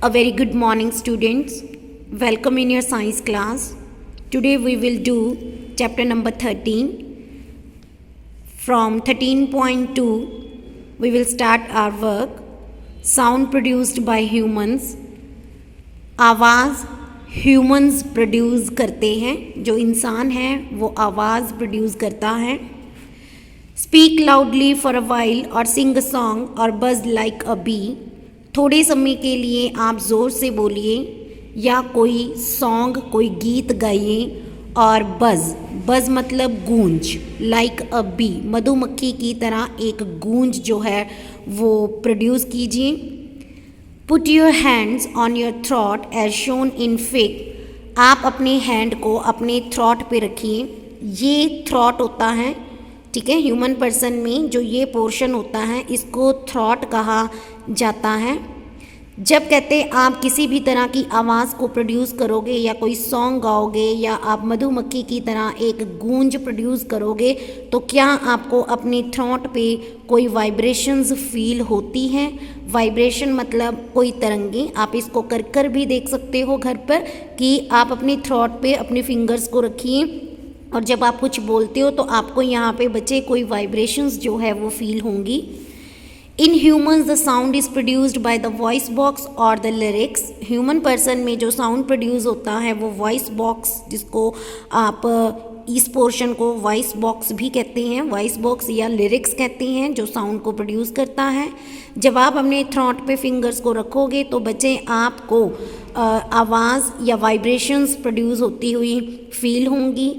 A very good morning, students. Welcome in your science class. Today we will do chapter number 13. From 13.2, we will start our work. Sound produced by humans. आवाज़ humans produce करते हैं, जो इंसान है वो आवाज़ produce करता है. Speak loudly for a while और सिंग अ सॉन्ग और बज लाइक अ बी. थोड़े समय के लिए आप ज़ोर से बोलिए या कोई सॉन्ग कोई गीत गाइए और बज़ मतलब गूंज, लाइक अ बी मधुमक्खी की तरह एक गूंज जो है वो प्रोड्यूस कीजिए. Put your hands on your throat as shown in fig. आप अपने हैंड को अपने थ्रॉट पे रखिए. ये थ्रॉट होता है, ठीक है, ह्यूमन पर्सन में जो ये पोर्शन होता है इसको थ्रॉट कहा जाता है. जब कहते आप किसी भी तरह की आवाज़ को प्रोड्यूस करोगे या कोई सॉन्ग गाओगे या आप मधुमक्खी की तरह एक गूंज प्रोड्यूस करोगे तो क्या आपको अपने थ्रॉट पे कोई वाइब्रेशंस फील होती हैं. वाइब्रेशन मतलब कोई तरंगें. आप इसको कर भी देख सकते हो घर पर कि आप अपने थ्रॉट पे अपने फिंगर्स को रखिए और जब आप कुछ बोलते हो तो आपको यहाँ पे बच्चे कोई वाइब्रेशंस जो है वो फील होंगी. In humans the sound is produced by the voice box और द लिरिक्स. ह्यूमन पर्सन में जो साउंड प्रोड्यूस होता है वो वॉइस बॉक्स, जिसको आप इस पोर्शन को वॉइस बॉक्स भी कहते हैं, वॉइस बॉक्स या लिरिक्स कहते हैं, जो साउंड को प्रोड्यूस करता है. जब आप अपने थ्रॉट पे फिंगर्स को रखोगे तो बच्चे आपको आवाज़ या वाइब्रेशंस प्रोड्यूस होती हुई फील होंगी.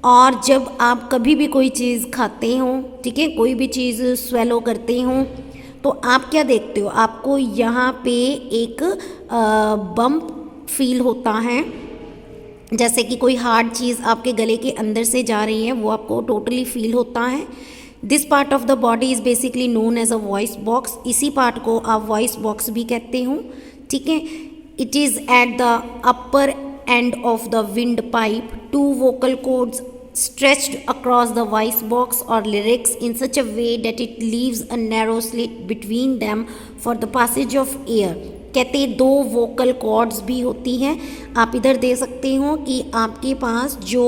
और जब आप कभी भी कोई चीज़ खाते हो, ठीक है, कोई भी चीज़ स्वेलो करते हो तो आप क्या देखते हो, आपको यहाँ पे एक बम्प फील होता है, जैसे कि कोई हार्ड चीज़ आपके गले के अंदर से जा रही है, वो आपको टोटली फील होता है. This part of the body is basically known as a voice box. इसी पार्ट को आप वॉइस बॉक्स भी कहते हो, ठीक है. It is at the upper end of the wind pipe. Two vocal cords stretched across the voice box or lyrics in such a way that it leaves a narrow slit between them for the passage of air. कहते दो vocal cords भी होती हैं. आप इधर दे सकते हो कि आपके पास जो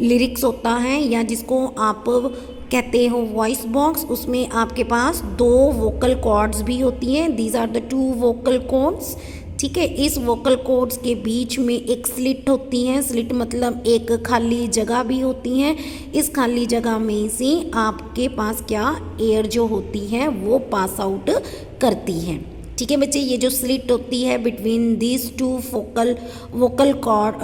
लिरिक्स होता है या जिसको आप कहते हो वॉइस बॉक्स, उसमें आपके पास दो वोकल कॉर्ड्स भी होती हैं. These are the two vocal cords, ठीक है. इस वोकल कॉर्ड्स के बीच में एक स्लिट होती है. स्लिट मतलब एक खाली जगह भी होती है. इस खाली जगह में से आपके पास क्या एयर जो होती है वो पास आउट करती है, ठीक है बच्चे. ये जो स्लिट होती है between these two vocal cord,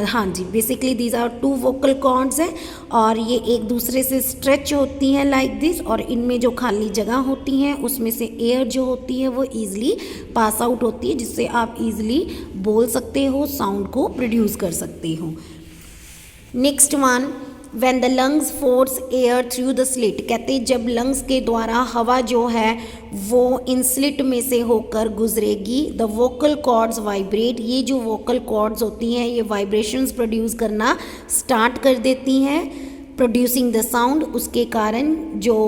हाँ जी, basically these are two vocal cords हैं और ये एक दूसरे से स्ट्रेच होती हैं लाइक दिस. और इनमें जो खाली जगह होती हैं उसमें से एयर जो होती है वो ईजिली पास आउट होती है, जिससे आप ईजिली बोल सकते हो, साउंड को प्रोड्यूस कर सकते हो. Next one, when the lungs force air through the slit. कहते जब लंग्स के द्वारा हवा जो है वो इन स्लिट में से होकर गुजरेगी, द वोकल कॉर्ड्स वाइब्रेट. ये जो वोकल कॉर्ड्स होती हैं ये वाइब्रेशंस प्रोड्यूस करना स्टार्ट कर देती हैं, प्रोड्यूसिंग द साउंड. उसके कारण जो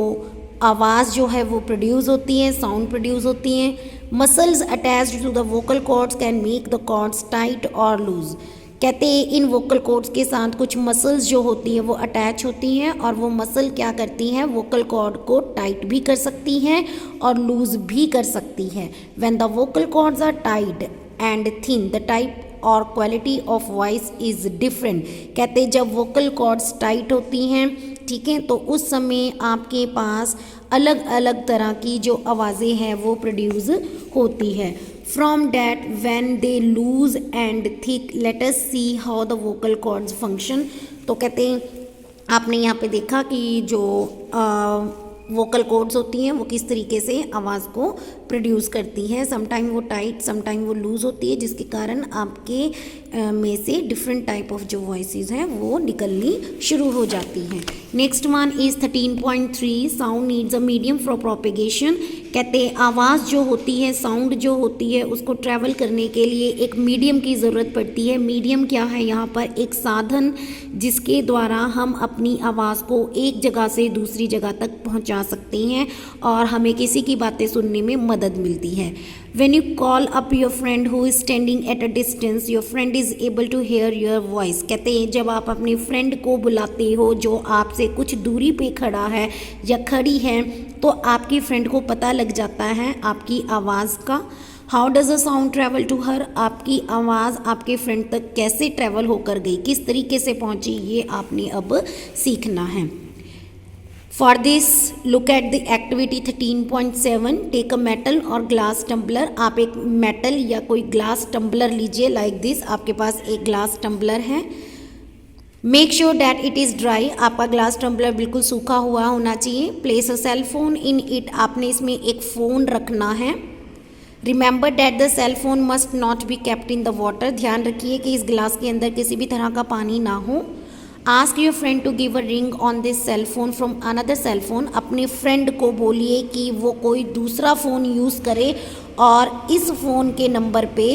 आवाज़ जो है वो प्रोड्यूस होती है, साउंड प्रोड्यूस होती हैं. Muscles attached to the vocal cords can make the cords tight और लूज. कहते हैं इन वोकल कॉर्ड्स के साथ कुछ मसल्स जो होती हैं वो अटैच होती हैं और वो मसल क्या करती हैं, वोकल कॉर्ड को टाइट भी कर सकती हैं और लूज भी कर सकती हैं. When the vocal cords are tight and thin the type और quality of voice is different. कहते जब वोकल कॉर्ड्स टाइट होती हैं, ठीक है, तो उस समय आपके पास अलग अलग तरह की जो आवाज़ें हैं वो प्रोड्यूस होती है. From that, when they loose and thick, let us see how the vocal cords function. तो कहते हैं आपने यहाँ पे देखा कि जो वोकल कॉर्ड्स होती हैं वो किस तरीके से आवाज़ को प्रोड्यूस करती है. समटाइम वो टाइट, समटाइम वो लूज़ होती है, जिसके कारण आपके में से डिफरेंट टाइप ऑफ जो वॉइसेस हैं वो निकलनी शुरू हो जाती हैं. Next one is 13.3. Sound needs a medium for propagation. कहते हैं आवाज़ जो होती है, साउंड जो होती है, उसको ट्रैवल करने के लिए एक मीडियम की ज़रूरत पड़ती है. मीडियम क्या है यहाँ पर, एक साधन जिसके द्वारा हम अपनी आवाज़ को एक जगह से दूसरी जगह तक पहुँचा सकते हैं और हमें किसी की बातें सुनने में मदद मिलती है। When you call up your friend who is standing at a distance your friend is able to hear your voice. कहते हैं जब आप अपनी फ्रेंड को बुलाते हो जो आपसे कुछ दूरी पे खड़ा है या खड़ी है, तो आपकी फ्रेंड को पता लग जाता है आपकी आवाज़ का। How does a sound travel to her, आपकी आवाज़ आपके फ्रेंड तक कैसे ट्रैवल होकर गई, किस तरीके से पहुंची, ये आपने अब सीखना है। For this look at the activity 13.7, take a metal और ग्लास टम्बलर। आप एक मेटल या कोई ग्लास टम्बलर लीजिए लाइक दिस। आपके पास एक ग्लास टम्बलर है। Make sure that it is dry, आपका ग्लास टम्बलर बिल्कुल सूखा हुआ होना चाहिए। Place a cell phone in it, आपने इसमें एक फ़ोन रखना है। Remember that the cell phone must not be kept in the water, ध्यान रखिए कि इस गिलास के अंदर किसी भी तरह का पानी ना हो। Ask your friend to give a ring on this cell phone from another cell phone, अपने फ्रेंड को बोलिए कि वो कोई दूसरा फ़ोन यूज़ करे और इस फ़ोन के नंबर पे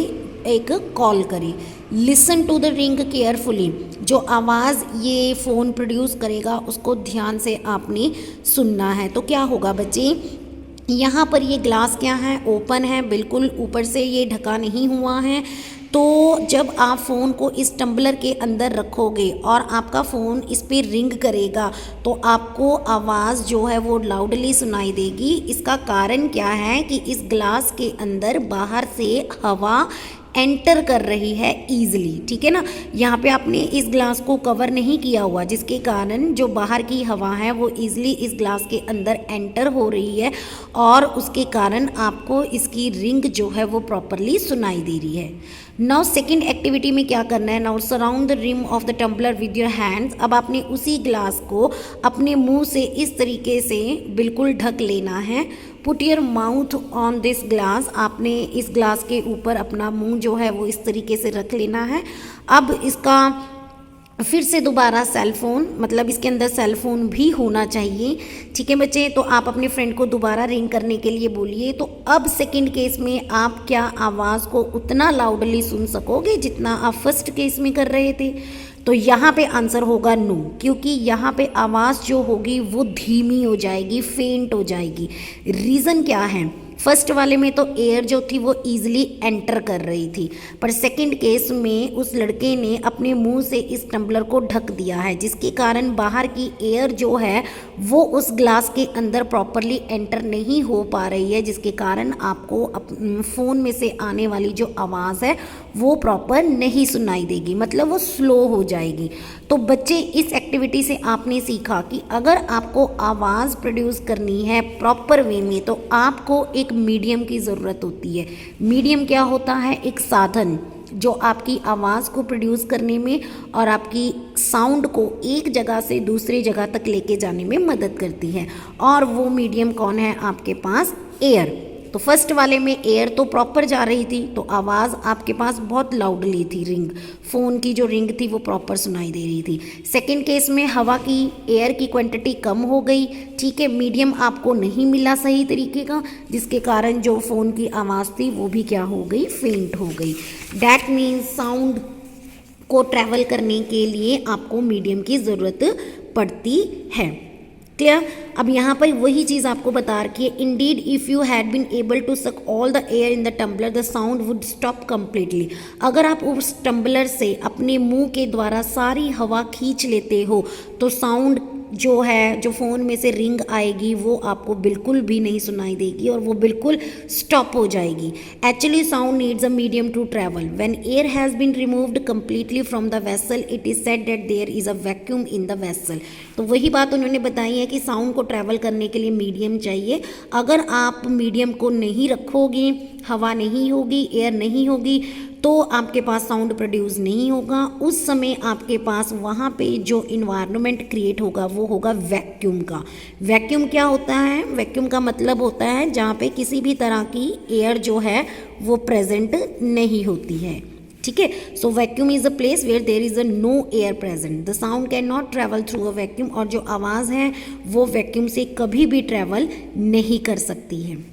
एक कॉल करे। Listen to the ring carefully, जो आवाज़ ये फ़ोन प्रोड्यूस करेगा उसको ध्यान से आपने सुनना है। तो क्या होगा बच्चे, यहाँ पर ये ग्लास क्या है, ओपन है, बिल्कुल ऊपर से ये ढका नहीं हुआ है। तो जब आप फ़ोन को इस टम्बलर के अंदर रखोगे और आपका फ़ोन इस पर रिंग करेगा तो आपको आवाज़ जो है वो लाउडली सुनाई देगी। इसका कारण क्या है कि इस ग्लास के अंदर बाहर से हवा एंटर कर रही है ईजिली, ठीक है ना। यहाँ पे आपने इस ग्लास को कवर नहीं किया हुआ, जिसके कारण जो बाहर की हवा है वो ईजिली इस ग्लास के अंदर एंटर हो रही है और उसके कारण आपको इसकी रिंग जो है वो प्रॉपरली सुनाई दे रही है। नाउ सेकेंड एक्टिविटी में क्या करना है, now surround the rim of the tumbler with your hands. अब आपने उसी ग्लास को अपने मुंह से इस तरीके से बिल्कुल ढक लेना है। Put your mouth on this glass, आपने इस ग्लास के ऊपर अपना मुंह जो है वो इस तरीके से रख लेना है। अब इसका फिर से दोबारा सेल फोन, मतलब इसके अंदर सेल फोन भी होना चाहिए, ठीक है बच्चे। तो आप अपने फ्रेंड को दोबारा रिंग करने के लिए बोलिए। तो अब सेकंड केस में आप क्या आवाज़ को उतना लाउडली सुन सकोगे जितना आप फर्स्ट केस में कर रहे थे। तो यहाँ पे आंसर होगा नो, क्योंकि यहाँ पे आवाज़ जो होगी वो धीमी हो जाएगी, फेंट हो जाएगी। रीज़न क्या है, फर्स्ट वाले में तो एयर जो थी वो ईजिली एंटर कर रही थी, पर सेकंड केस में उस लड़के ने अपने मुंह से इस टम्बलर को ढक दिया है, जिसके कारण बाहर की एयर जो है वो उस ग्लास के अंदर प्रॉपरली एंटर नहीं हो पा रही है, जिसके कारण आपको फ़ोन में से आने वाली जो आवाज़ है वो प्रॉपर नहीं सुनाई देगी, मतलब वो स्लो हो जाएगी। तो बच्चे इस एक्टिविटी से आपने सीखा कि अगर आपको आवाज़ प्रोड्यूस करनी है प्रॉपर वे में तो आपको एक मीडियम की ज़रूरत होती है। मीडियम क्या होता है, एक साधन जो आपकी आवाज़ को प्रोड्यूस करने में और आपकी साउंड को एक जगह से दूसरी जगह तक लेके जाने में मदद करती है। और वो मीडियम कौन है आपके पास, एयर। तो फर्स्ट वाले में एयर तो प्रॉपर जा रही थी तो आवाज़ आपके पास बहुत लाउडली थी, रिंग फ़ोन की जो रिंग थी वो प्रॉपर सुनाई दे रही थी। सेकंड केस में हवा की, एयर की क्वांटिटी कम हो गई, ठीक है, मीडियम आपको नहीं मिला सही तरीके का, जिसके कारण जो फ़ोन की आवाज़ थी वो भी क्या हो गई, फेंट हो गई। डैट मीन्स साउंड को ट्रैवल करने के लिए आपको मीडियम की ज़रूरत पड़ती है। क्लियर। अब यहाँ पर वही चीज़ आपको बता रखी है, indeed if you had been able to suck all the air in the tumbler the sound would stop completely. अगर आप उस टम्बलर से अपने मुंह के द्वारा सारी हवा खींच लेते हो तो साउंड जो है, जो फ़ोन में से रिंग आएगी वो आपको बिल्कुल भी नहीं सुनाई देगी और वो बिल्कुल स्टॉप हो जाएगी। Actually sound needs a medium to travel. When air has been removed completely from the vessel it is said that there is a vacuum in the vessel. तो वही बात उन्होंने बताई है कि साउंड को ट्रैवल करने के लिए मीडियम चाहिए। अगर आप मीडियम को नहीं रखोगे, हवा नहीं होगी, एयर नहीं होगी, तो आपके पास साउंड प्रोड्यूस नहीं होगा। उस समय आपके पास वहाँ पे जो इन्वायरमेंट क्रिएट होगा वो होगा वैक्यूम का। वैक्यूम क्या होता है, वैक्यूम का मतलब होता है जहाँ पे किसी भी तरह की एयर जो है वो प्रेजेंट नहीं होती है, ठीक है। So vacuum is a place where there is a no air present. The sound can not travel through a vacuum, और जो आवाज़ है वो वैक्यूम से कभी भी ट्रैवल नहीं कर सकती है।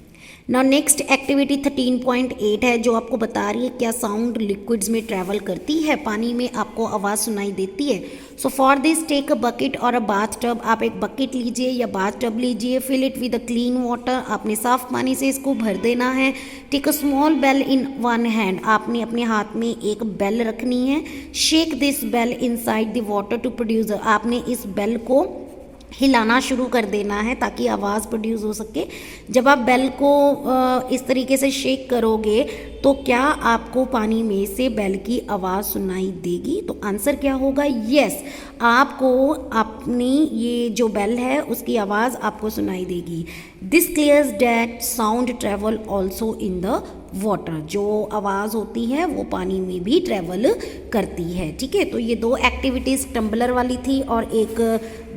नाउ नेक्स्ट एक्टिविटी 13.8 है जो आपको बता रही है क्या साउंड लिक्विड्स में ट्रैवल करती है, पानी में आपको आवाज़ सुनाई देती है। So for this take a bucket और अ बाथ टब, आप एक बकेट लीजिए या बाथ टब लीजिए, fill it with a clean water, आपने साफ पानी से इसको भर देना है। Take a small bell in one hand, आपने अपने हाथ में एक बेल रखनी है। Shake this bell inside the water to produce, आपने इस बेल को हिलाना शुरू कर देना है ताकि आवाज़ प्रोड्यूस हो सके। जब आप बेल को इस तरीके से शेक करोगे तो क्या आपको पानी में से बेल की आवाज़ सुनाई देगी? तो आंसर क्या होगा? यस, आपको अपनी ये जो बेल है उसकी आवाज़ आपको सुनाई देगी। This clears that sound travel also in the water, जो आवाज़ होती है वो पानी में भी ट्रेवल करती है। ठीक है, तो ये दो एक्टिविटीज़ टम्बलर वाली थी और एक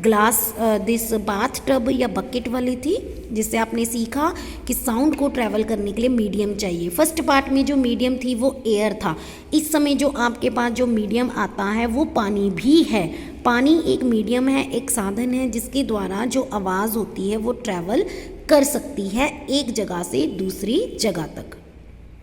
ग्लास दिस बाथ टब या बकेट वाली थी, जिससे आपने सीखा कि साउंड को ट्रैवल करने के लिए मीडियम चाहिए। फर्स्ट पार्ट में जो मीडियम थी वो एयर था, इस समय जो आपके पास जो मीडियम आता है वो पानी भी है। पानी एक मीडियम है, एक साधन है जिसके द्वारा जो आवाज़ होती है वो ट्रैवल कर सकती है एक जगह से दूसरी जगह तक।